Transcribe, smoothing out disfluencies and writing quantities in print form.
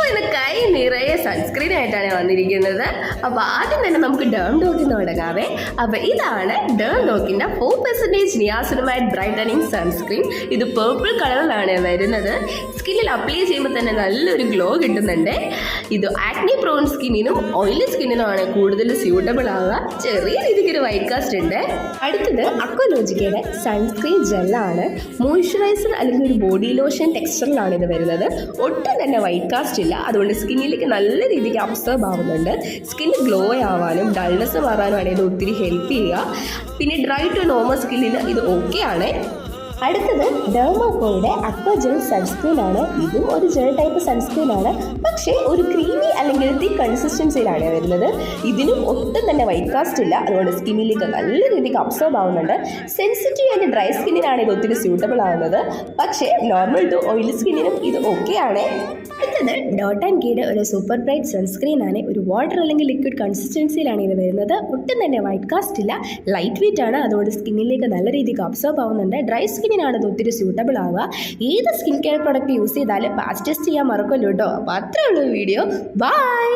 ഇന്ന് കൈ നിറയെ സൺസ്ക്രീൻ ആയിട്ടാണ് വന്നിരിക്കുന്നത്. അപ്പോൾ ആദ്യം തന്നെ നമുക്ക് ഡേം ഡോക്കിൽ നിന്ന് തുടങ്ങാവേ. അപ്പോൾ ഇതാണ് ഡേം ഡോക്കിൻ്റെ 4% നിയാസിനമൈഡ് ബ്രൈറ്റനിങ് സൺസ്ക്രീൻ. ഇത് പേർപ്പിൾ കളറിലാണ് വരുന്നത്. സ്കിന്നിൽ അപ്ലൈ ചെയ്യുമ്പോൾ തന്നെ നല്ലൊരു ഗ്ലോ കിട്ടുന്നുണ്ട്. ഇത് ആക്നി പ്രോൺ സ്കിന്നിനും ഓയിലി സ്കിന്നിനുമാണ് കൂടുതൽ സ്യൂട്ടബിൾ ആവുക. ചെറിയ രീതിക്ക് ഒരു വൈറ്റ് കാസ്റ്റ് ഉണ്ട്. അടുത്തത് അക്വലോജിക്കയുടെ സൺസ്ക്രീൻ ജെല്ലാണ്. മോയ്സ്ചറൈസർ അല്ലെങ്കിൽ ഒരു ബോഡി ലോഷൻ ടെക്സ്ചറിലാണ് ഇത് വരുന്നത്. ഒട്ടും തന്നെ വൈറ്റ് കാസ്റ്റ് ഇല്ല. അതുകൊണ്ട് സ്കിന്നിലേക്ക് നല്ല രീതിക്ക് അബ്സർബ് ആവുന്നുണ്ട്. സ്കിന്ന് ഗ്ലോ ആവാനും ഡൾനെസ് മാറാനുമാണ് ഇത് ഒത്തിരി ഹെൽപ്പ് ചെയ്യുക. പിന്നെ ഡ്രൈ ടു നോർമൽ സ്കിന്നിന് ഇത് ഓക്കെ ആണ്. അടുത്തത് ഡെർമാക്കോയുടെ അക്വ ജെൽ സൺസ്ക്രീൻ ആണ്. ഇതും ഒരു ജെൽ ടൈപ്പ് സൺസ്ക്രീൻ ആണ്, പക്ഷേ ഒരു ക്രീമി അല്ലെങ്കിൽ തിക്ക് കൺസിസ്റ്റൻസിയിലാണ് വരുന്നത്. ഇതിനും ഒട്ടും തന്നെ വൈറ്റ് കാസ്റ്റ് ഇല്ല. അതുകൊണ്ട് സ്കിന്നിലേക്ക് നല്ല രീതിക്ക് അബ്സോർബ് ആവുന്നുണ്ട്. സെൻസിറ്റീവ് ആൻഡ് ഡ്രൈ സ്കിന്നിനാണ് ഇത് ഒത്തിരി സ്യൂട്ടബിൾ ആവുന്നത്, പക്ഷേ നോർമൽ ടു ഓയിലി സ്കിന്നിനും ഇത് ഓക്കെ ആണ്. അടുത്തത് ഡോട്ട് ആൻഡ് കീയുടെ ഒരു സൂപ്പർ ബ്രൈറ്റ് സൺസ്ക്രീൻ ആണ്. ഒരു വാട്ടർ അല്ലെങ്കിൽ ലിക്വിഡ് കൺസിസ്റ്റൻസിയിലാണ് ഇത് വരുന്നത്. ഒട്ടും തന്നെ വൈറ്റ് കാസ്റ്റ് ഇല്ല, ലൈറ്റ് വെയിറ്റ് ആണ്. അതുകൊണ്ട് സ്കിന്നിലേക്ക് നല്ല രീതിക്ക് അബ്സോർബ് ആവുന്നുണ്ട്. ഡ്രൈ സ്കിന്നിനാണ് ഇത് ഒത്തിരി സ്യൂട്ടബിൾ ആവുക. ഏത് സ്കിൻ കെയർ പ്രോഡക്റ്റ് യൂസ് ചെയ്താലും പാച്ച് ടെസ്റ്റ് ചെയ്യാൻ മറക്കല്ലോ കേട്ടോ. അപ്പോൾ അത്രേ ഉള്ളൂ വീഡിയോ. ബൈ.